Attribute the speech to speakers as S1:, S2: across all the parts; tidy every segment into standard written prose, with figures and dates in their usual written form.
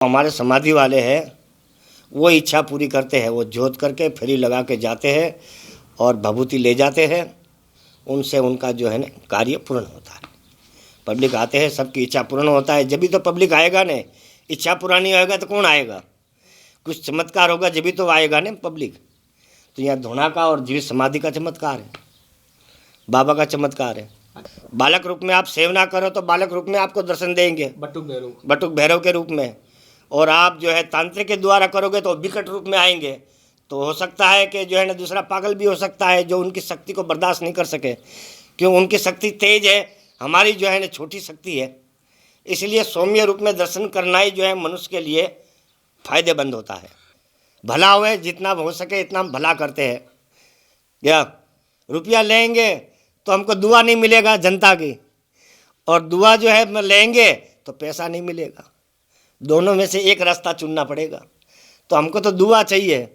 S1: हमारे समाधि वाले हैं, वो इच्छा पूरी करते हैं, वो जोत करके फेरी लगा के जाते हैं और भभूति ले जाते हैं, उनसे उनका जो है ना कार्य पूर्ण होता है। पब्लिक आते हैं, सबकी इच्छा पूर्ण होता है, जब भी तो पब्लिक आएगा ने। इच्छा पूरा नहीं होएगा तो कौन आएगा? कुछ चमत्कार होगा जब भी तो आएगा ने पब्लिक। तो यहाँ धोना का और जीवित समाधि का चमत्कार है, बाबा का चमत्कार है। बालक रूप में आप सेवना करो तो बालक रूप में आपको दर्शन देंगे, बटुक भैरव के रूप में। और आप जो है तांत्रिक के द्वारा करोगे तो विकट रूप में आएंगे। तो हो सकता है कि जो है ना दूसरा पागल भी हो सकता है, जो उनकी शक्ति को बर्दाश्त नहीं कर सके, क्यों उनकी शक्ति तेज है, हमारी जो है ना छोटी शक्ति है। इसलिए सौम्य रूप में दर्शन करना ही जो है मनुष्य के लिए फायदेमंद होता है। भला हुए, जितना हो सके इतना हम भला करते हैं। या रुपया लेंगे तो हमको दुआ नहीं मिलेगा जनता की, और दुआ जो है लेंगे तो पैसा नहीं मिलेगा। दोनों में से एक रास्ता चुनना पड़ेगा। तो हमको तो दुआ चाहिए,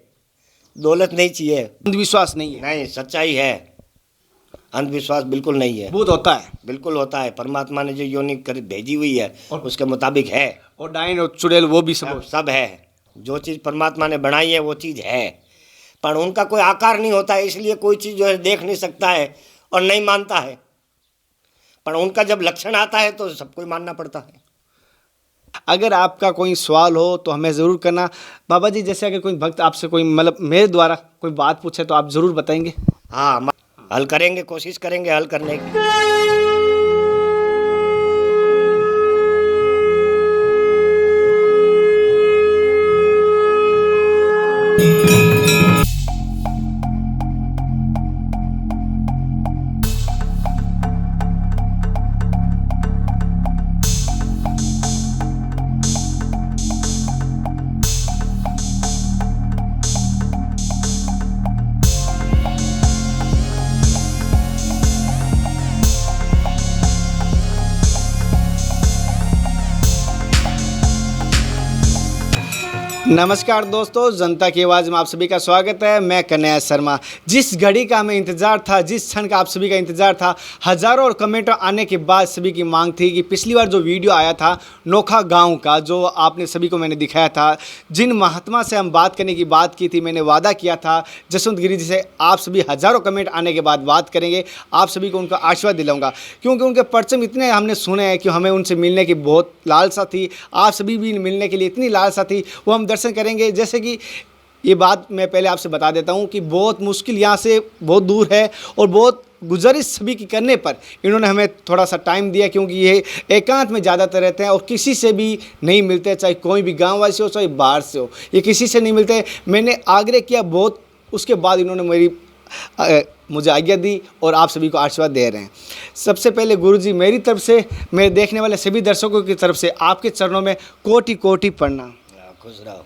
S1: दौलत नहीं चाहिए।
S2: अंधविश्वास नहीं है?
S1: नहीं, सच्चाई है। अंधविश्वास बिल्कुल नहीं है।
S2: भूत होता है?
S1: बिल्कुल होता है। परमात्मा ने जो योनि कर भेजी हुई है उसके मुताबिक है।
S2: और डायन और चुड़ैल वो भी सब
S1: है। जो चीज़ परमात्मा ने बनाई है वो चीज़ है, पर उनका कोई आकार नहीं होता है, इसलिए कोई चीज़ जो है देख नहीं सकता है और नहीं मानता है। पर उनका जब लक्षण आता है तो सबको मानना पड़ता है।
S2: अगर आपका कोई सवाल हो तो हमें ज़रूर करना। बाबा जी, जैसे अगर कोई भक्त आपसे कोई मतलब मेरे द्वारा कोई बात पूछे तो आप ज़रूर बताएंगे?
S1: हाँ, हल करेंगे, कोशिश करेंगे हल करने की।
S2: नमस्कार दोस्तों, जनता की आवाज़ में आप सभी का स्वागत है। मैं कन्हैया शर्मा। जिस घड़ी का हमें इंतज़ार था, जिस क्षण का आप सभी का इंतज़ार था, हज़ारों और कमेंट आने के बाद सभी की मांग थी कि पिछली बार जो वीडियो आया था नोखा गांव का, जो आपने सभी को मैंने दिखाया था, जिन महात्मा से हम बात करने की बात की थी, मैंने वादा किया था जसवंत गिरी जी से आप सभी हज़ारों कमेंट आने के बाद बात करेंगे, आप सभी को उनका आशीर्वाद दिलाऊंगा। क्योंकि उनके परचम इतने हमने सुने हैं कि हमें उनसे मिलने की बहुत लालसा थी, आप सभी भी मिलने के लिए इतनी लालसा थी, वो हम दर्शन करेंगे। जैसे कि ये बात मैं पहले आपसे बता देता हूँ कि बहुत मुश्किल यहाँ से बहुत दूर है, और बहुत गुजारिश सभी की करने पर इन्होंने हमें थोड़ा सा टाइम दिया, क्योंकि ये एकांत में ज़्यादातर रहते हैं और किसी से भी नहीं मिलते, चाहे कोई भी गाँव वासी हो चाहे बाहर से हो, ये किसी से नहीं मिलते। मैंने आग्रह किया बहुत, उसके बाद इन्होंने मुझे आज्ञा दी और आप सभी को आशीर्वाद दे रहे हैं। सबसे पहले गुरुजी, मेरी तरफ से, मेरे देखने वाले सभी दर्शकों की तरफ से आपके चरणों में कोटि कोटि प्रणाम।
S1: खुश रहो।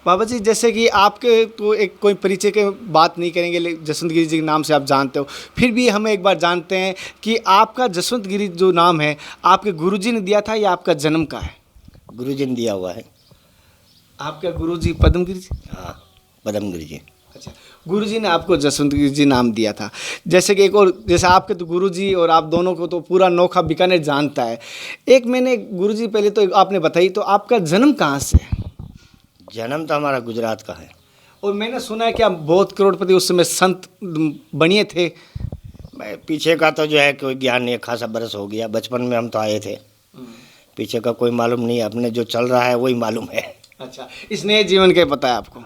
S2: बाबा जी, जैसे कि आपके तो एक कोई परिचय की बात नहीं करेंगे, जसवंत गिरी जी के नाम से आप जानते हो, फिर भी हम एक बार जानते हैं कि आपका जसवंत गिरी जो नाम है आपके गुरुजी ने दिया था या आपका जन्म का है?
S1: गुरुजी ने दिया हुआ है।
S2: आपका गुरुजी पद्मगिरी जी?
S1: हाँ, पद्मगिरी जी।
S2: अच्छा, गुरुजी ने आपको जसवंत गिरी जी नाम दिया था। जैसे कि एक और, जैसे आपके तो गुरुजी और आप दोनों को तो पूरा नोखा बीकानेर जानता है। एक मैंने गुरुजी पहले तो आपने बताई, तो आपका जन्म कहाँ से है?
S1: जन्म तो हमारा गुजरात का है।
S2: और मैंने सुना है कि आप बहुत करोड़पति उस समय संत बनिए थे।
S1: मैं पीछे का तो जो है कोई ज्ञान नहीं है, खासा बरस हो गया, बचपन में हम तो आए थे, पीछे का कोई मालूम नहीं, अपने जो चल रहा है वही मालूम है।
S2: अच्छा, इस नए जीवन का पता है आपको?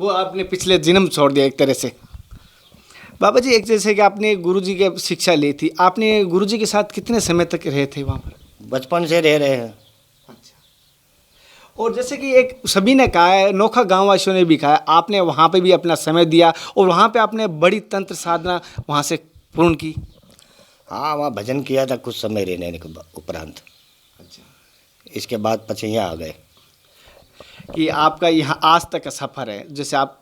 S2: वो आपने पिछले जन्म छोड़ दिया एक तरह से। बाबा जी, एक जैसे कि आपने गुरुजी की शिक्षा ली थी, आपने गुरुजी के साथ कितने समय तक रहे थे वहाँ पर?
S1: बचपन से रह रहे हैं।
S2: और जैसे कि एक सभी ने कहा है, नोखा गाँव वासियों ने भी कहा है, आपने वहाँ पे भी अपना समय दिया और वहाँ पे आपने बड़ी तंत्र साधना वहाँ से पूर्ण की।
S1: हाँ, वहाँ भजन किया था कुछ समय रहने के उपरांत।
S2: अच्छा,
S1: इसके बाद पछिया आ गए।
S2: कि आपका यहाँ आज तक का सफ़र है, जैसे आप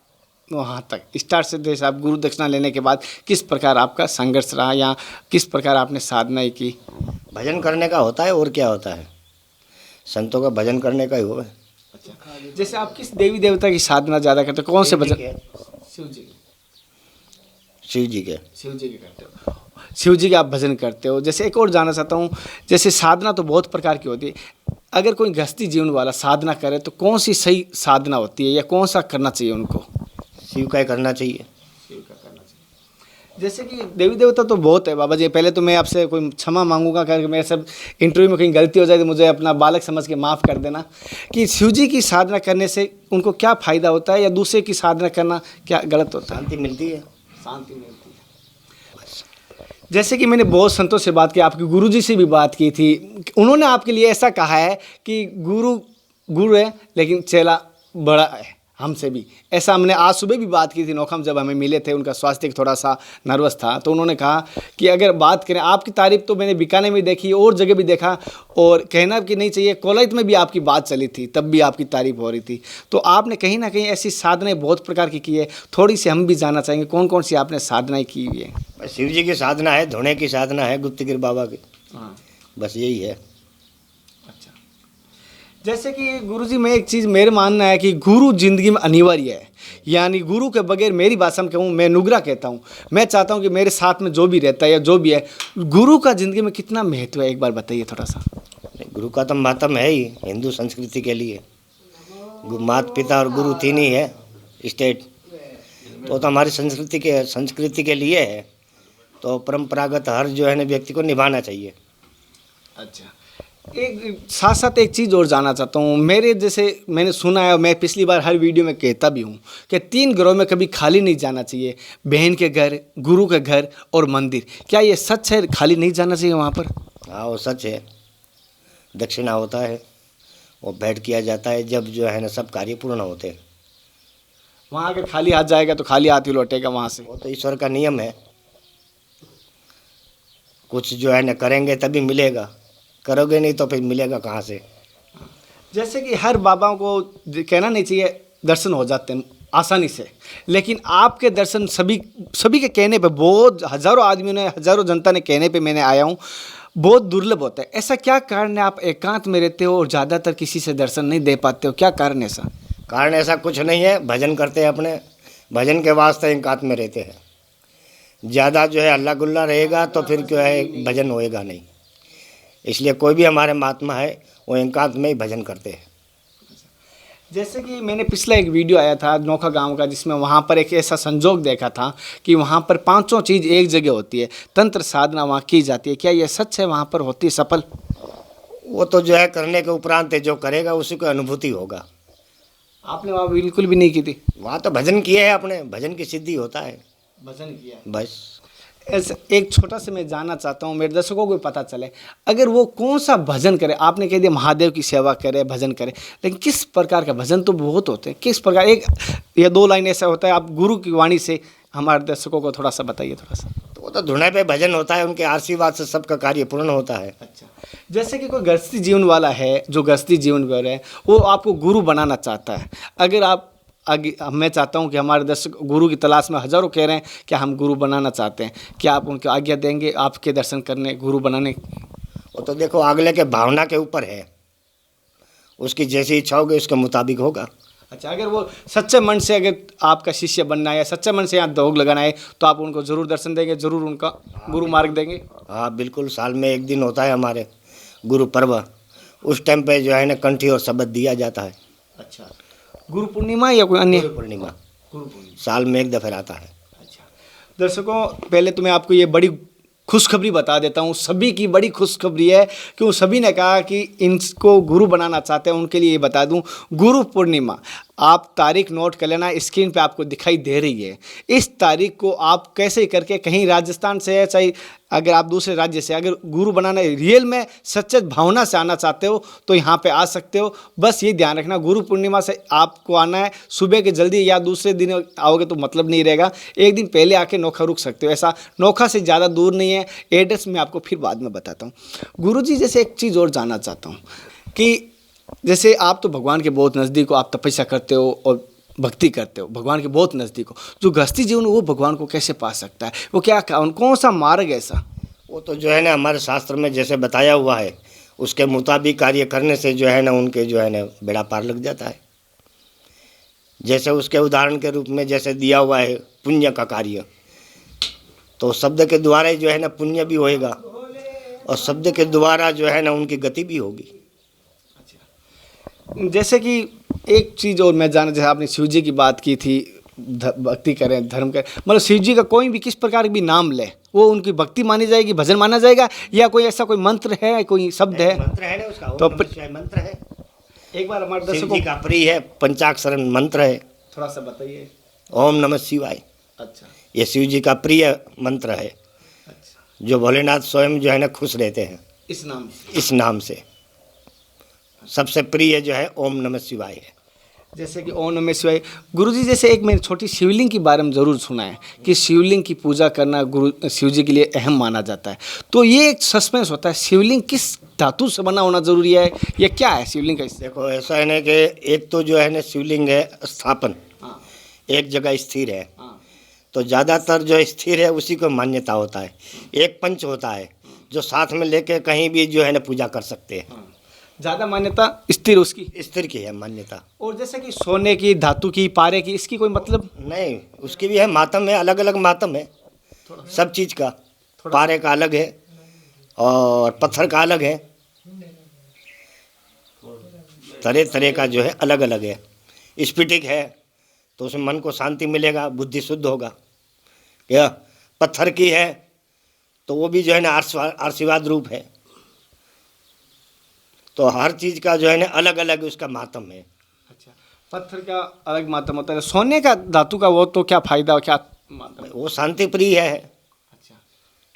S2: वहाँ तक स्टार्ट से, जैसे आप गुरु दक्षिणा लेने के बाद किस प्रकार आपका संघर्ष रहा या किस प्रकार आपने साधना की?
S1: भजन करने का होता है और क्या होता है, संतों का भजन करने का ही हो है।
S2: अच्छा, जैसे आप किस देवी देवता की साधना ज़्यादा करते हो? कौन से भजन? शिव जी के।
S1: शिव जी के
S2: करते हो? शिव जी के आप भजन करते हो। जैसे एक और जानना चाहता हूँ, जैसे साधना तो बहुत प्रकार की होती है, अगर कोई गृहस्थी जीवन वाला साधना करे तो कौन सी सही साधना होती है या कौन सा करना चाहिए उनको?
S1: शिव का ही करना चाहिए।
S2: जैसे कि देवी देवता तो बहुत है बाबा जी, पहले तो मैं आपसे कोई क्षमा मांगूंगा कि मैं सब इंटरव्यू में कहीं गलती हो जाए तो मुझे अपना बालक समझ के माफ़ कर देना, कि शिव जी की साधना करने से उनको क्या फ़ायदा होता है या दूसरे की साधना करना क्या गलत होता है?
S1: शांति मिलती है।
S2: शांति मिलती है। जैसे कि मैंने बहुत संतों से बात की, आपके गुरु जी से भी बात की थी, उन्होंने आपके लिए ऐसा कहा है कि गुरु है लेकिन चेला बड़ा है हमसे भी। ऐसा हमने आज सुबह भी बात की थी नोखम, जब हमें मिले थे, उनका स्वास्थ्य थोड़ा सा नर्वस था, तो उन्होंने कहा कि अगर बात करें, आपकी तारीफ तो मैंने बीकानेर में देखी और जगह भी देखा, और कहना कि नहीं चाहिए कोलाइत में भी आपकी बात चली थी, तब भी आपकी तारीफ हो रही थी। तो आपने कहीं ना कहीं ऐसी साधनाएं बहुत प्रकार की है, थोड़ी सी हम भी जानना चाहेंगे कौन कौन सी आपने साधनाएं की हुई है?
S1: शिव जी की साधना है, धुने की साधना है, गुप्तगिर बाबा की,
S2: हाँ,
S1: बस यही है।
S2: जैसे कि गुरुजी, मैं एक चीज़ मेरे मानना है कि गुरु जिंदगी में अनिवार्य है, यानी गुरु के बगैर, मेरी भाषा में कहूँ, मैं नुगरा कहता हूँ, मैं चाहता हूँ कि मेरे साथ में जो भी रहता है या जो भी है, गुरु का ज़िंदगी में कितना महत्व है, एक बार बताइए थोड़ा सा।
S1: गुरु का तो महत्व है ही हिंदू संस्कृति के लिए। माता पिता और गुरु तीन ही है स्टेट, तो हमारी संस्कृति के लिए है, तो परंपरागत हर जो है ना व्यक्ति को निभाना चाहिए।
S2: अच्छा, एक साथ साथ एक चीज़ और जानना चाहता हूँ, मेरे जैसे मैंने सुना है, मैं पिछली बार हर वीडियो में कहता भी हूँ कि 3 घरों में कभी खाली नहीं जाना चाहिए, बहन के घर, गुरु के घर और मंदिर। क्या ये सच है, खाली नहीं जाना चाहिए वहाँ पर?
S1: हाँ, वो सच है। दक्षिणा होता है, वो भेंट किया जाता है जब जो है ना सब कार्य पूर्ण होते हैं।
S2: वहाँ अगर खाली हाथ जाएगा तो खाली हाथ ही लौटेगा वहाँ से।
S1: वो तो ईश्वर का नियम है, कुछ जो है ना करेंगे तभी मिलेगा, करोगे नहीं तो फिर मिलेगा कहाँ से।
S2: जैसे कि हर बाबाओं को कहना नहीं चाहिए दर्शन हो जाते हैं आसानी से, लेकिन आपके दर्शन सभी के कहने पे, बहुत हज़ारों आदमियों ने, हज़ारों जनता ने कहने पे मैंने आया हूँ, बहुत दुर्लभ होता है। ऐसा क्या कारण है, आप एकांत में रहते हो और ज़्यादातर किसी से दर्शन नहीं दे पाते हो, क्या कारण है ऐसा?
S1: कारण ऐसा कुछ नहीं है, भजन करते हैं अपने, भजन के वास्ते एकांत में रहते हैं। ज़्यादा जो है अल्लाह गुल्ला रहेगा तो फिर क्या है, भजन होएगा नहीं। इसलिए कोई भी हमारे महात्मा है वो एकांत में ही भजन करते हैं।
S2: जैसे कि मैंने पिछला एक वीडियो आया था नोखा गांव का, जिसमें वहाँ पर एक ऐसा संजोग देखा था कि वहाँ पर 5 चीज़ एक जगह होती है, तंत्र साधना वहाँ की जाती है। क्या ये सच है, वहाँ पर होती है सफल?
S1: वो तो जो है करने के उपरांत जो करेगा उसी को अनुभूति होगा।
S2: आपने वहाँ बिल्कुल भी नहीं की थी?
S1: वहाँ तो भजन किए है अपने, भजन की सिद्धि होता है,
S2: भजन किया
S1: बस।
S2: ऐसे एक छोटा सा मैं जानना चाहता हूँ, मेरे दर्शकों को भी पता चले, अगर वो कौन सा भजन करे, आपने कह दिया महादेव की सेवा करे, भजन करे, लेकिन किस प्रकार का भजन तो बहुत होते हैं, किस प्रकार, एक या 2 लाइन ऐसा होता है, आप गुरु की वाणी से हमारे दर्शकों को थोड़ा सा बताइए थोड़ा सा।
S1: तो वो तो धुने पे भजन होता है, उनके आशीर्वाद से सबका कार्य पूर्ण होता है।
S2: अच्छा, जैसे कि कोई गृहस्थी जीवन वाला है, जो गृहस्थी जीवन वाला है, वो आपको गुरु बनाना चाहता है, अगर आप आगे, मैं चाहता हूं कि हमारे दर्शक गुरु की तलाश में हज़ारों कह रहे हैं कि हम गुरु बनाना चाहते हैं, क्या आप उनकी आज्ञा देंगे आपके दर्शन करने, गुरु बनाने?
S1: वो तो देखो अगले के भावना के ऊपर है, उसकी जैसी इच्छा होगी उसके मुताबिक होगा।
S2: अच्छा, अगर वो सच्चे मन से अगर आपका शिष्य बनना है, सच्चे मन से यहाँ दौड़ लगाना है, तो आप उनको ज़रूर दर्शन देंगे, ज़रूर उनका गुरु मार्ग देंगे?
S1: हाँ बिल्कुल, साल में एक दिन होता है हमारे गुरु पर्व, उस टाइम पे जो है ना कंठी और शब्द दिया जाता है।
S2: अच्छा, गुरु पूर्णिमा या कोई अन्य?
S1: गुरु पूर्णिमा साल में एक दफे आता है।
S2: अच्छा, दर्शकों, पहले तो मैं आपको ये बड़ी खुशखबरी बता देता हूँ, सभी की बड़ी खुशखबरी है, क्यों सभी ने कहा कि इनको गुरु बनाना चाहते हैं, उनके लिए ये बता दूँ, गुरु पूर्णिमा, आप तारीख नोट कर लेना, स्क्रीन पे आपको दिखाई दे रही है। इस तारीख को आप कैसे करके, कहीं राजस्थान से है, चाहे अगर आप दूसरे राज्य से, अगर गुरु बनाना रियल में सच्चे भावना से आना चाहते हो तो यहाँ पे आ सकते हो। बस ये ध्यान रखना, गुरु पूर्णिमा से आपको आना है, सुबह के जल्दी या दूसरे दिन आओगे तो मतलब नहीं रहेगा, एक दिन पहले आके नोखा रुक सकते हो। ऐसा नोखा से ज़्यादा दूर नहीं है, एड्रेस मैं आपको फिर बाद में बताता हूँ। गुरुजी, जैसे एक चीज़ और जानना चाहता हूँ कि जैसे आप तो भगवान के बहुत नज़दीक हो, आप तपस्या करते हो और भक्ति करते हो, भगवान के बहुत नज़दीक हो, जो गृहस्थी जीवन वो भगवान को कैसे पा सकता है, वो क्या कौन सा मार्ग है ऐसा?
S1: वो तो जो है ना हमारे शास्त्र में जैसे बताया हुआ है उसके मुताबिक कार्य करने से जो है ना उनके जो है ना बेड़ा पार लग जाता है। जैसे उसके उदाहरण के रूप में जैसे दिया हुआ है पुण्य का कार्य, तो शब्द के द्वारा जो है ना पुण्य भी होएगा और शब्द के द्वारा जो है ना उनकी गति भी होगी।
S2: जैसे कि एक चीज़ और मैं जाना, जैसे आपने शिव जी की बात की थी, भक्ति करें, धर्म करें, मतलब शिव जी का कोई भी किस प्रकार भी नाम ले वो उनकी भक्ति मानी जाएगी, भजन माना जाएगा, या कोई ऐसा कोई मंत्र है, कोई शब्द है?
S1: मंत्र है ना उसका,
S2: तो
S1: ओम नमः शिवाय मंत्र है।
S2: एक बार हमारे
S1: शिव
S2: दर्शकों
S1: जी का प्रिय है, पंचाक्षरण मंत्र है,
S2: थोड़ा सा बताइए।
S1: ओम नमः शिवाय।
S2: अच्छा
S1: ये शिव जी का प्रिय मंत्र है,
S2: अच्छा,
S1: जो भोलेनाथ स्वयं जो है ना खुश रहते हैं
S2: इस नाम से।
S1: इस नाम से। सबसे प्रिय जो है ओम नमः शिवाय है।
S2: जैसे कि ओम नमः शिवाय। गुरुजी, जैसे एक मैंने छोटी शिवलिंग के बारे में ज़रूर सुना है कि शिवलिंग की पूजा करना गुरु शिव जी के लिए अहम माना जाता है, तो ये एक सस्पेंस होता है, शिवलिंग किस धातु से बना होना जरूरी है, ये क्या है शिवलिंग का?
S1: देखो ऐसा है ना कि एक तो जो है ना शिवलिंग है स्थापन,
S2: हाँ
S1: एक जगह स्थिर है,
S2: हाँ
S1: तो ज़्यादातर जो स्थिर है उसी को मान्यता होता है। एक पंच होता है जो साथ में लेके कहीं भी जो है ना पूजा कर सकते हैं,
S2: ज़्यादा मान्यता स्थिर उसकी।
S1: स्थिर की है मान्यता।
S2: और जैसे कि सोने की, धातु की, पारे की, इसकी कोई मतलब?
S1: नहीं, उसकी भी है मातम है, अलग अलग मातम है सब चीज़ का। पारे का अलग है और पत्थर का अलग है, तरह तरह का जो है अलग अलग है। स्फटिक है तो उसमें मन को शांति मिलेगा, बुद्धि शुद्ध होगा। या पत्थर की है तो वो भी जो है ना आशीर्वाद रूप है। तो हर चीज़ का जो है ना अलग अलग उसका मातम है।
S2: अच्छा, पत्थर का अलग मातम होता है, सोने का, धातु का, वो तो क्या फायदा, क्या मातम?
S1: वो शांति प्रिय है।
S2: अच्छा,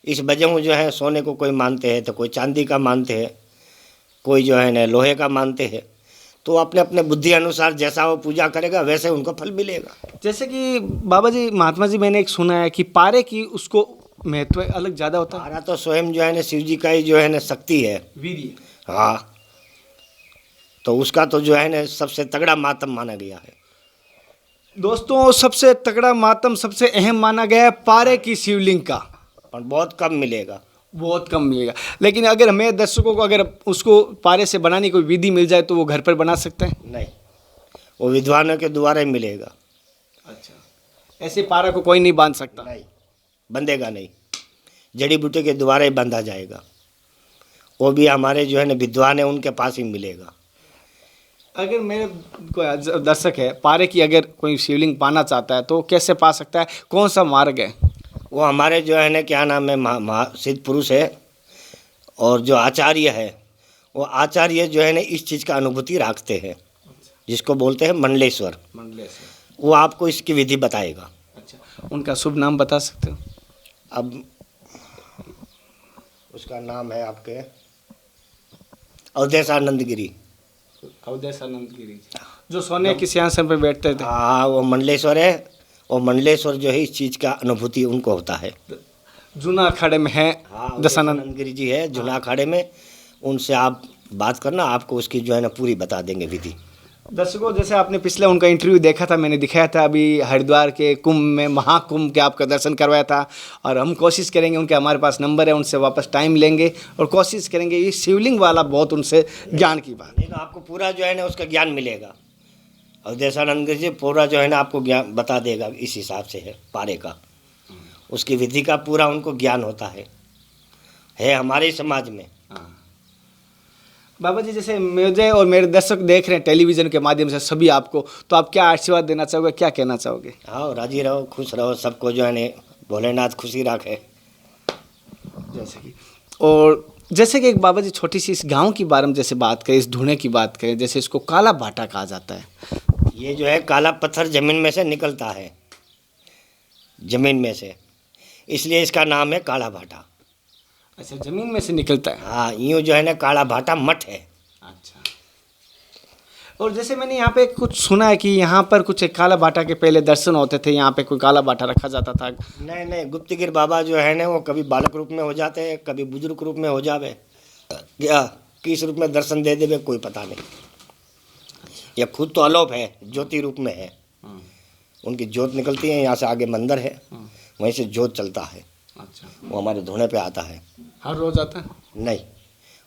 S1: इस वजह जो है सोने को कोई मानते हैं तो कोई चांदी का मानते हैं, कोई जो है ना लोहे का मानते हैं। तो अपने अपने बुद्धि अनुसार जैसा वो पूजा करेगा वैसे उनको फल मिलेगा।
S2: जैसे कि बाबा जी, महात्मा जी, मैंने एक सुना है कि पारे की उसको महत्व अलग ज़्यादा होता है।
S1: हमारा तो स्वयं जो है ना शिव जी का ही जो है ना शक्ति है।
S2: वीर्य।
S1: हाँ, तो उसका तो जो है ना सबसे तगड़ा मातम माना गया है।
S2: दोस्तों, सबसे तगड़ा मातम, सबसे अहम माना गया है पारे की शिवलिंग का।
S1: और बहुत कम मिलेगा।
S2: बहुत कम मिलेगा, लेकिन अगर हमें दर्शकों को अगर उसको पारे से बनाने की कोई विधि मिल जाए तो वो घर पर बना सकते हैं?
S1: नहीं, वो विद्वानों के द्वारा ही मिलेगा।
S2: अच्छा, ऐसे पारा को कोई नहीं बांध सकता?
S1: नहीं, बंधेगा नहीं, जड़ी बूटी के द्वारा ही बांधा जाएगा। वो भी हमारे जो है ना विद्वान है उनके पास ही मिलेगा।
S2: अगर मेरे कोई दर्शक है, पारे की अगर कोई शिवलिंग पाना चाहता है तो कैसे पा सकता है, कौन सा मार्ग है?
S1: वो हमारे जो है ना क्या नाम है सिद्ध पुरुष है, और जो आचार्य है वो आचार्य जो है ना इस चीज़ का अनुभूति रखते हैं, जिसको बोलते हैं मंडलेश्वर। वो आपको इसकी विधि बताएगा।
S2: अच्छा, उनका शुभ नाम बता सकते हो?
S1: अब उसका नाम है आपके अवधेशानंद गिरी।
S2: अवधेशानंद गिरी, जो सोने के सिंहासन पर बैठते थे।
S1: हाँ, वो मंडलेश्वर है। और मंडलेश्वर जो है इस चीज़ का अनुभूति उनको होता है।
S2: जूना अखाड़े में है।
S1: हाँ,
S2: दशानंद
S1: गिरी जी है जूना अखाड़े में। उनसे आप बात करना, आपको उसकी जो है ना पूरी बता देंगे विधि।
S2: दर्शकों, जैसे आपने पिछले उनका इंटरव्यू देखा था, मैंने दिखाया था अभी हरिद्वार के कुंभ में, महाकुंभ के आपका दर्शन करवाया था। और हम कोशिश करेंगे, उनके हमारे पास नंबर है, उनसे वापस टाइम लेंगे और कोशिश करेंगे ये शिवलिंग वाला बहुत उनसे ज्ञान की बात।
S1: नहीं तो आपको पूरा जो है ना उसका ज्ञान मिलेगा। अवधेशानंद गिरी जी पूरा जो है ना आपको ज्ञान बता देगा। इस हिसाब से है पारे का, उसकी विधि का पूरा उनको ज्ञान होता है हमारे समाज में।
S2: बाबा जी, जैसे मुझे और मेरे दर्शक देख रहे हैं टेलीविज़न के माध्यम से सभी आपको, तो आप क्या आशीर्वाद देना चाहोगे, क्या कहना चाहोगे?
S1: हाँ, राजी रहो, खुश रहो, सबको जो है ना भोलेनाथ खुशी रखे।
S2: जैसे कि, और जैसे कि एक बाबा जी छोटी सी इस गांव की बारे में जैसे बात करें, इस ढूंढे की बात करें, जैसे इसको काला भाटा कहा जाता है।
S1: ये जो है काला पत्थर ज़मीन में से निकलता है, ज़मीन में से, इसलिए इसका नाम है काला भाटा।
S2: अच्छा, ज़मीन में से निकलता है।
S1: हाँ, यूँ जो है ना काला भाटा मठ है।
S2: अच्छा, और जैसे मैंने यहाँ पे कुछ सुना है कि यहाँ पर कुछ काला भाटा के पहले दर्शन होते थे, यहाँ पे कोई काला भाटा रखा जाता था।
S1: नहीं, गुप्तगिर बाबा जो है ना वो कभी बालक रूप में हो जाते हैं, कभी बुजुर्ग रूप में हो जावे, या किस रूप में दर्शन दे देवे कोई पता नहीं। या खुद तो अलोप है, ज्योति रूप में है। उनकी ज्योत निकलती है, यहाँ से आगे मंदिर है, वहीं से ज्योत चलता है।
S2: अच्छा,
S1: वो हमारे धोने पे आता है।
S2: हर रोज आता है?
S1: नहीं,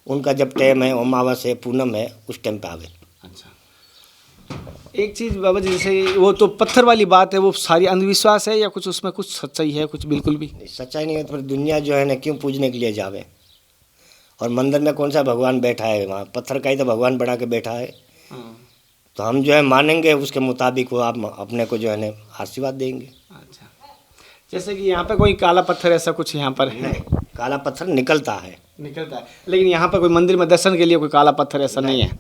S1: उनका जब टाइम है, अमावस है, पूनम है, उस टाइम पे आवे।
S2: अच्छा, एक चीज़ बाबा जी, जैसे वो तो पत्थर वाली बात है, वो सारी अंधविश्वास है या कुछ उसमें कुछ सच्चाई है? कुछ बिल्कुल भी
S1: सच्चाई नहीं है तो फिर दुनिया जो है ना क्यों पूजने के लिए जावे। और मंदिर में कौन सा भगवान बैठा है? वहाँ पत्थर का ही तो भगवान बना के बैठा है। तो हम जो है मानेंगे, उसके मुताबिक वो आप अपने को जो है ना आशीर्वाद देंगे।
S2: अच्छा, जैसे कि यहाँ पे कोई काला पत्थर ऐसा कुछ यहाँ पर है?
S1: नहीं, काला पत्थर निकलता है।
S2: निकलता है, लेकिन यहाँ पर कोई मंदिर में दर्शन के लिए कोई काला पत्थर ऐसा नहीं है।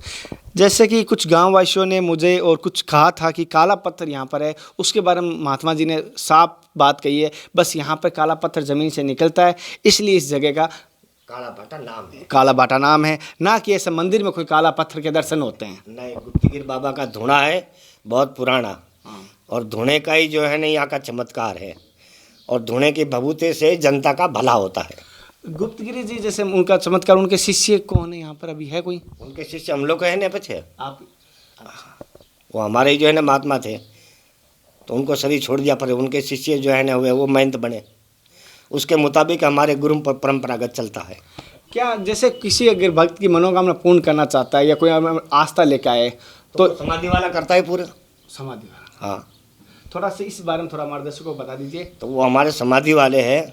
S2: जैसे कि कुछ गांव वासियों ने मुझे और कुछ कहा था कि काला पत्थर यहाँ पर है, उसके बारे में महात्मा जी ने साफ बात कही है, बस यहाँ पर काला पत्थर ज़मीन से निकलता है, इसलिए इस जगह का
S1: काला बाटा नाम है।
S2: काला बाटा नाम है, ना कि ऐसे मंदिर में कोई काला पत्थर के दर्शन होते हैं।
S1: नहीं, गुप्तगिर बाबा का धुना है बहुत पुराना, और धुने का ही जो है ना यहाँ का चमत्कार है, और धुने की भभूते से जनता का भला होता है।
S2: गुप्तगिरी जी जैसे उनका चमत्कार, उनके शिष्य कौन है यहाँ पर, अभी है कोई?
S1: उनके शिष्य हम लोग है ना पीछे,
S2: आप?
S1: वो हमारे ही जो है ना महात्मा थे, तो उनको शरीर छोड़ दिया, पर उनके शिष्य जो है ना हुए वो महंत बने, उसके मुताबिक हमारे गुरु पर परंपरागत चलता है।
S2: क्या जैसे किसी अगर भक्त की मनोकामना पूर्ण करना चाहता है या कोई आस्था लेकर आए तो
S1: समाधि वाला करता है पूरा।
S2: समाधि वाला?
S1: हाँ,
S2: थोड़ा सा इस बारे में थोड़ा हमारे दर्शकों को बता दीजिए।
S1: तो वो हमारे समाधि वाले हैं,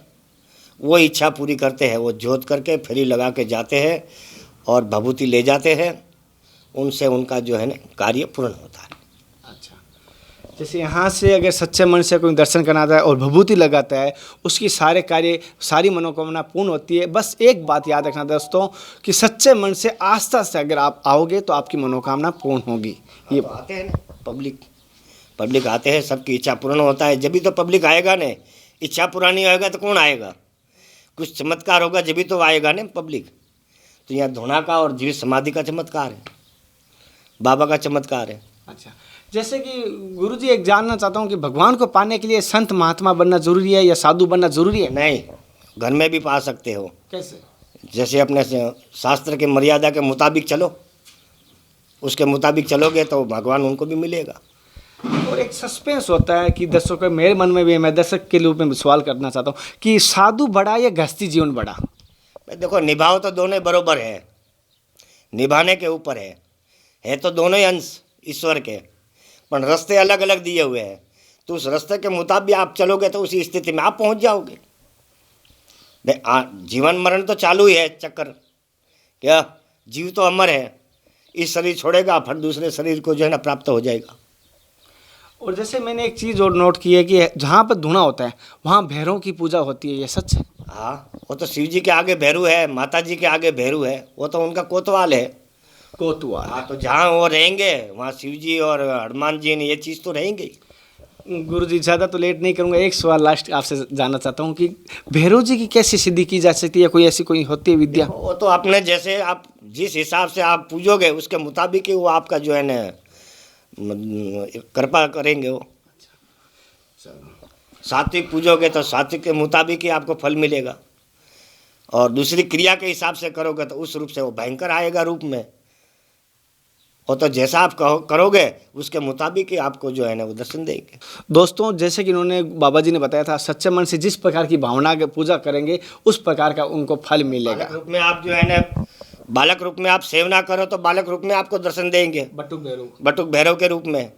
S1: वो इच्छा पूरी करते हैं, वो जोत करके फेरी लगा के जाते हैं और भभूति ले जाते हैं, उनसे उनका जो है ना कार्य पूर्ण होता है।
S2: अच्छा, जैसे यहाँ से अगर सच्चे मन से कोई दर्शन करना आता है और भभूति लगाता है, उसकी सारे कार्य सारी मनोकामना पूर्ण होती है। बस एक बात याद रखना दोस्तों कि सच्चे मन से आस्था से अगर आप आओगे तो आपकी मनोकामना पूर्ण होगी। ये
S1: आते हैं ना पब्लिक आते हैं, सबकी इच्छा पूर्ण होता है, जब भी तो पब्लिक आएगा ने। इच्छा पूरा नहीं होएगा तो कौन आएगा? कुछ चमत्कार होगा जब भी तो आएगा ना पब्लिक। तो यहाँ धुना का और जीवित समाधि का चमत्कार है, बाबा का चमत्कार है।
S2: अच्छा, जैसे कि गुरुजी एक जानना चाहता हूँ कि भगवान को पाने के लिए संत महात्मा बनना जरूरी है या साधु बनना जरूरी है?
S1: नहीं, घर में भी पा सकते हो।
S2: कैसे?
S1: जैसे अपने शास्त्र के मर्यादा के मुताबिक चलो, उसके मुताबिक चलोगे तो भगवान उनको भी मिलेगा।
S2: और एक सस्पेंस होता है कि दर्शकों मेरे मन में भी है, मैं दर्शक के रूप में सवाल करना चाहता हूँ कि साधु बड़ा या गृहस्थी जीवन बड़ा?
S1: देखो, निभाव तो दोनों बरोबर है, निभाने के ऊपर है तो दोनों ही अंश ईश्वर के, पर रास्ते अलग अलग दिए हुए हैं। तो उस रास्ते के मुताबिक आप चलोगे तो उसी स्थिति में आप पहुंच जाओगे। जीवन मरण तो चालू ही है चक्कर, क्या जीव तो अमर है, इस शरीर छोड़ेगा फिर दूसरे शरीर को जो है ना प्राप्त हो जाएगा।
S2: और जैसे मैंने एक चीज़ और नोट की है कि जहाँ पर धुना होता है वहाँ भैरव की पूजा होती है, ये सच है?
S1: हाँ, वो तो शिव जी के आगे भैरू है, माता जी के आगे भैरू है, वो तो उनका कोतवाल है।
S2: कोतवाल?
S1: हाँ, तो जहाँ वो रहेंगे वहाँ शिव जी और हनुमान जी ने ये चीज़ तो रहेंगे।
S2: गुरुजी ज़्यादा तो लेट नहीं करूँगा, एक सवाल लास्ट आपसे जानना चाहता हूँ कि भैरव जी की कैसे सिद्धि की जा सकती है? कोई ऐसी कोई होती है विद्या?
S1: वो तो अपने जैसे आप जिस हिसाब से आप पूजोगे उसके मुताबिक ही वो आपका जो है ना कृपा करेंगे। वो सात्विक पूजोगे तो सात्विक के मुताबिक ही आपको फल मिलेगा, और दूसरी क्रिया के हिसाब से करोगे तो उस रूप से वो भयंकर आएगा रूप में। वो तो जैसा आप करोगे उसके मुताबिक ही आपको जो है ना वो दर्शन देंगे।
S2: दोस्तों, जैसे कि उन्होंने बाबा जी ने बताया था, सच्चे मन से जिस प्रकार की भावना की पूजा करेंगे उस प्रकार का उनको फल मिलेगा।
S1: बालक रूप में आप जो है ना, बालक रूप में आप सेवना करो तो बालक रूप में आपको दर्शन देंगे, बटुक भैरव के रूप में।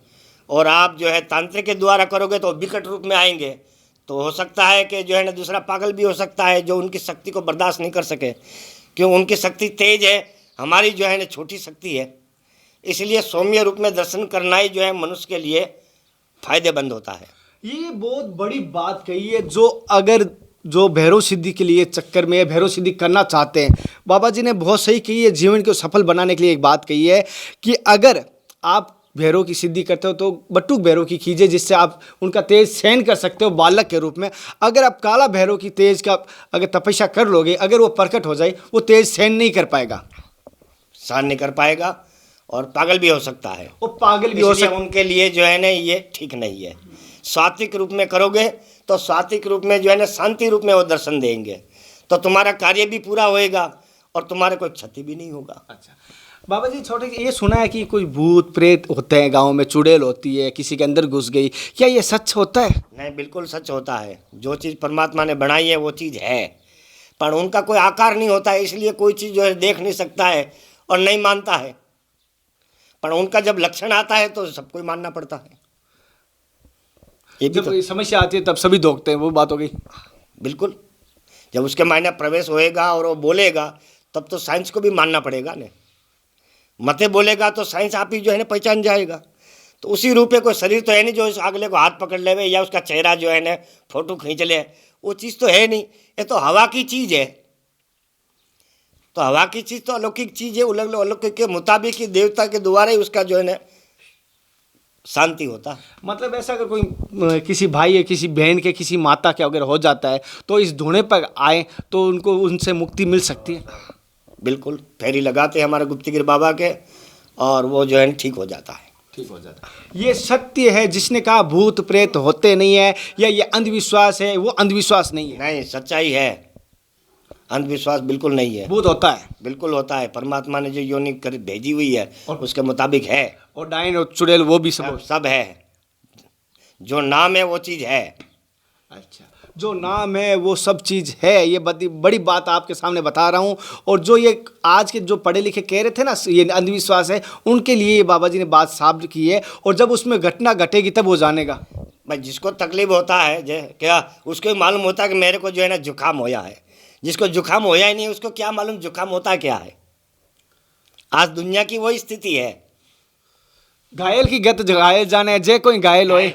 S1: और आप जो है तांत्रिक के द्वारा करोगे तो विकट रूप में आएंगे। तो हो सकता है कि जो है ना दूसरा पागल भी हो सकता है जो उनकी शक्ति को बर्दाश्त नहीं कर सके, क्यों उनकी शक्ति तेज है, हमारी जो है ना छोटी शक्ति है। इसलिए सौम्य रूप में दर्शन करना ही जो है मनुष्य के लिए फायदेमंद होता है।
S2: ये बहुत बड़ी बात कही है। जो भैरव सिद्धि के लिए चक्कर में भैरव सिद्धि करना चाहते हैं, बाबा जी ने बहुत सही कही है, जीवन को सफल बनाने के लिए एक बात कही है कि अगर आप भैरव की सिद्धि करते हो तो बटुक भैरव की कीजिए, जिससे आप उनका तेज सहन कर सकते हो बालक के रूप में। अगर आप काला भैरव की तेज का अगर तपस्या कर लोगे, अगर वो प्रकट हो जाए, वो तेज सहन नहीं कर पाएगा,
S1: सहन नहीं कर पाएगा और पागल भी हो सकता है।
S2: वो पागल भी हो सकता है,
S1: उनके लिए जो है ना ये ठीक नहीं है। सात्विक रूप में करोगे तो सात्विक रूप में जो है ना शांति रूप में वो दर्शन देंगे, तो तुम्हारा कार्य भी पूरा होएगा और तुम्हारे कोई क्षति भी नहीं होगा।
S2: अच्छा बाबा जी, छोटे ये सुना है कि कोई भूत प्रेत होते हैं गांव में, चुड़ैल होती है, किसी के अंदर घुस गई, क्या ये सच होता है?
S1: नहीं, बिल्कुल सच होता है। जो चीज़ परमात्मा ने बनाई है वो चीज़ है, पर उनका कोई आकार नहीं होता है, इसलिए कोई चीज़ जो है देख नहीं सकता है और नहीं मानता है। पर उनका जब लक्षण आता है तो सबको ही मानना पड़ता है। ये भी
S2: जब कोई समस्या आती है तब सभी धोखते हैं, वो बात हो गई।
S1: बिल्कुल, जब उसके मायने प्रवेश होएगा और वो बोलेगा तब तो साइंस को भी मानना पड़ेगा ना। मते बोलेगा तो साइंस आप ही जो है ना पहचान जाएगा। तो उसी रूप में कोई शरीर तो है नहीं जो इस अगले को हाथ पकड़ लेवे या उसका चेहरा जो है ना फोटो खींच ले, वो चीज़ तो है नहीं। ये तो हवा की चीज़ है। तो हवा की चीज़ तो अलौकिक चीज़ है। अलौकिक के मुताबिक ही देवता के द्वारा ही उसका जो है ना शांति होता।
S2: मतलब ऐसा अगर कोई किसी भाई या किसी बहन के किसी माता के अगर हो जाता है तो इस धुने पर आए तो उनको उनसे मुक्ति मिल सकती है।
S1: बिल्कुल, फेरी लगाते हैं हमारे गुप्तगिर बाबा के और वो जो है ठीक हो जाता है।
S2: ठीक हो जाता है। ये सत्य है। जिसने कहा भूत प्रेत होते नहीं है या ये अंधविश्वास है, वो अंधविश्वास नहीं है।
S1: नहीं, सच्चाई है। अंधविश्वास बिल्कुल नहीं है।
S2: भूत होता है,
S1: बिल्कुल होता है। परमात्मा ने जो योनि कर भेजी हुई है उसके मुताबिक है।
S2: और डायन और चुड़ैल वो भी सब
S1: है। जो नाम है वो चीज़ है।
S2: अच्छा, जो नाम है वो सब चीज़ है। ये बड़ी बात आपके सामने बता रहा हूँ। और जो ये आज के जो पढ़े लिखे कह रहे थे ना ये अंधविश्वास है, उनके लिए ये बाबा जी ने बात साबित की है। और जब उसमें घटना घटेगी तब वो जानेगा।
S1: भाई जिसको तकलीफ होता है क्या उसको मालूम होता है कि मेरे को जो है ना जुकाम होया है। जिसको जुकाम होया ही नहीं उसको क्या मालूम जुकाम होता क्या है। आज दुनिया की वही स्थिति है।
S2: घायल की गत घायल जाने जे कोई घायल होए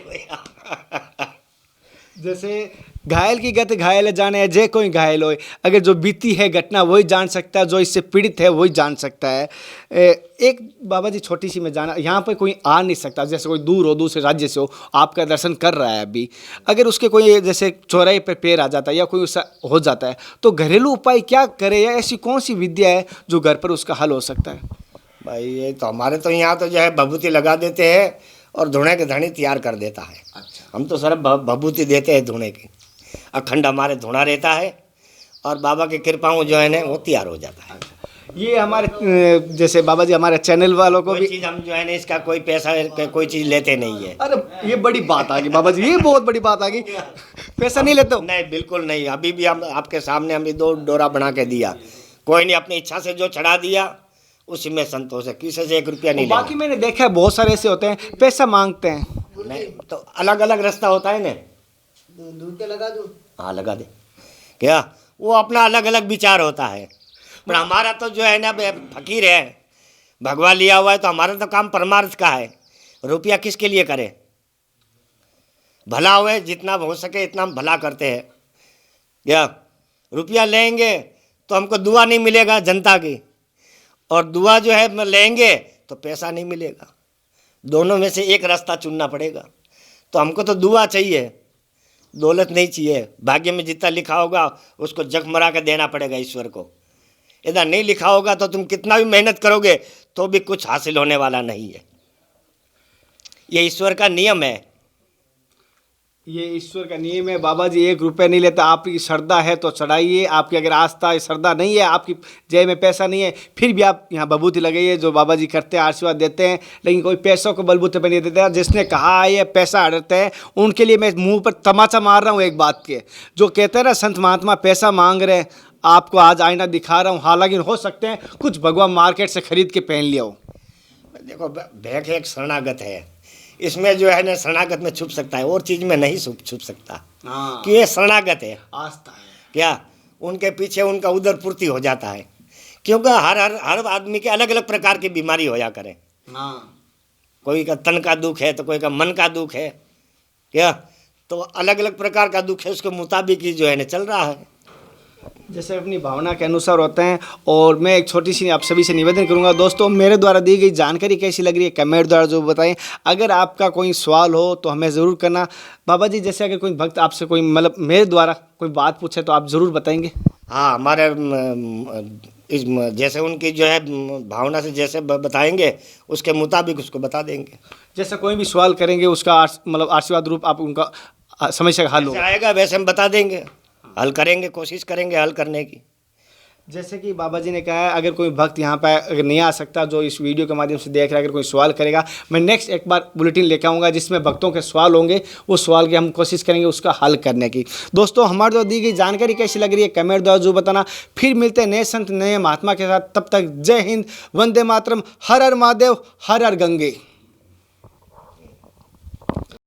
S2: जैसे घायल की गत घायल जाने जे कोई घायल होए। अगर जो बीती है घटना वही जान सकता है, जो इससे पीड़ित है वही जान सकता है। एक बाबा जी छोटी सी मैं जाना, यहाँ पर कोई आ नहीं सकता। जैसे कोई दूर हो, दूसरे राज्य से हो, आपका दर्शन कर रहा है अभी, अगर उसके कोई जैसे चौराहे पर पैर आ जाता है या कोई उसका हो जाता है तो घरेलू उपाय क्या करे या ऐसी कौन सी विद्या है जो घर पर उसका हल हो सकता है?
S1: भाई ये तो हमारे तो यहाँ तो जो है भभूति लगा देते हैं और धुने के धनी तैयार कर देता है।
S2: अच्छा,
S1: हम तो सर भभूति देते हैं धुने की। अखंड हमारे धुना रहता है और बाबा की कृपाओं जो है ना वो तैयार हो जाता है।
S2: ये हमारे जैसे बाबा जी हमारे चैनल वालों को भी
S1: चीज़ हम जो है ना इसका कोई पैसा कोई चीज़ लेते नहीं है।
S2: अरे ये बड़ी बात आ गई बाबा जी, ये बहुत बड़ी बात आ गई। पैसा नहीं लेते हो?
S1: नहीं, बिल्कुल नहीं। अभी भी हम आपके सामने हम 2 डोरा बना के दिया। कोई नहीं, अपनी इच्छा से जो चढ़ा दिया उसी में संतोष है। किसी से 1 रुपया नहीं लेना।
S2: बाकी मैंने देखा है बहुत सारे ऐसे होते हैं पैसा मांगते हैं।
S1: नहीं तो अलग अलग रास्ता होता है ना। दूध के लगा दूँ? हाँ लगा दे। क्या वो अपना अलग अलग विचार होता है। पर हमारा तो जो है ना फकीर है, भगवान लिया हुआ है, तो हमारा तो काम परमार्थ का है। रुपया किसके लिए करें? भला हुए जितना हो सके इतना हम भला करते हैं। क्या रुपया लेंगे तो हमको दुआ नहीं मिलेगा जनता की, और दुआ जो है लेंगे तो पैसा नहीं मिलेगा। दोनों में से एक रास्ता चुनना पड़ेगा। तो हमको तो दुआ चाहिए, दौलत नहीं चाहिए। भाग्य में जितना लिखा होगा उसको जग मरा के देना पड़ेगा ईश्वर को। इधर नहीं लिखा होगा तो तुम कितना भी मेहनत करोगे तो भी कुछ हासिल होने वाला नहीं है। ये ईश्वर का नियम है।
S2: ये ईश्वर का नियम है बाबा जी। 1 रुपये नहीं लेता। आपकी श्रद्धा है तो चढ़ाइए, आपकी अगर आस्था है, श्रद्धा नहीं है, आपकी जेब में पैसा नहीं है, फिर भी आप यहाँ बबूती लगाइए। जो बाबा जी करते हैं आशीर्वाद देते हैं, लेकिन कोई पैसों को बलबूते पर नहीं देते। जिसने कहा है ये पैसा हड़ते हैं उनके लिए मैं मुंह पर तमाचा मार रहा हूँ एक बात के। जो कहते हैं ना संत महात्मा पैसा मांग रहे हैं, आपको आज आईना दिखा रहा हूँ। हालांकि हो सकते हैं कुछ भगवा मार्केट से खरीद के पहन लिया हो।
S1: देखो भैंस एक शरणागत है, इसमें जो है ना शरणागत में छुप सकता है, और चीज़ में नहीं छुप सकता। कि ये शरणागत है,
S2: आस्था है।
S1: क्या उनके पीछे उनका उदर पूर्ति हो जाता है। क्योंकि हर आदमी के अलग अलग प्रकार की बीमारी होया करे। कोई का तन का दुख है तो कोई का मन का दुख है। क्या तो अलग अलग प्रकार का दुख है, उसके मुताबिक ही जो है ना चल रहा है।
S2: जैसे अपनी भावना के अनुसार होते हैं। और मैं एक छोटी सी आप सभी से निवेदन करूंगा दोस्तों, मेरे द्वारा दी गई जानकारी कैसी लग रही है कमेंट द्वारा जो बताएं। अगर आपका कोई सवाल हो तो हमें ज़रूर करना। बाबा जी जैसे अगर कोई भक्त आपसे कोई मतलब मेरे द्वारा कोई बात पूछे तो आप ज़रूर बताएंगे?
S1: हाँ, हमारे इस जैसे उनकी जो है भावना से जैसे बताएंगे उसके मुताबिक उसको बता देंगे।
S2: जैसे कोई भी सवाल करेंगे उसका मतलब आशीर्वाद रूप आप उनका समस्या का हल हो
S1: आएगा वैसे हम बता देंगे, हल करेंगे, कोशिश करेंगे हल करने की।
S2: जैसे कि बाबा जी ने कहा है अगर कोई भक्त यहाँ पर अगर नहीं आ सकता जो इस वीडियो के माध्यम से देख रहा है, अगर कोई सवाल करेगा, मैं नेक्स्ट एक बार बुलेटिन लेकर आऊँगा जिसमें भक्तों के सवाल होंगे। उस सवाल की हम कोशिश करेंगे उसका हल करने की। दोस्तों हमारे द्वारा दी गई जानकारी कैसी लग रही है कमेंट द्वारा जो बताना। फिर मिलते हैं नए संत नए महात्मा के साथ। तब तक जय हिंद, वंदे मातरम, हर हर महादेव, हर हर गंगे।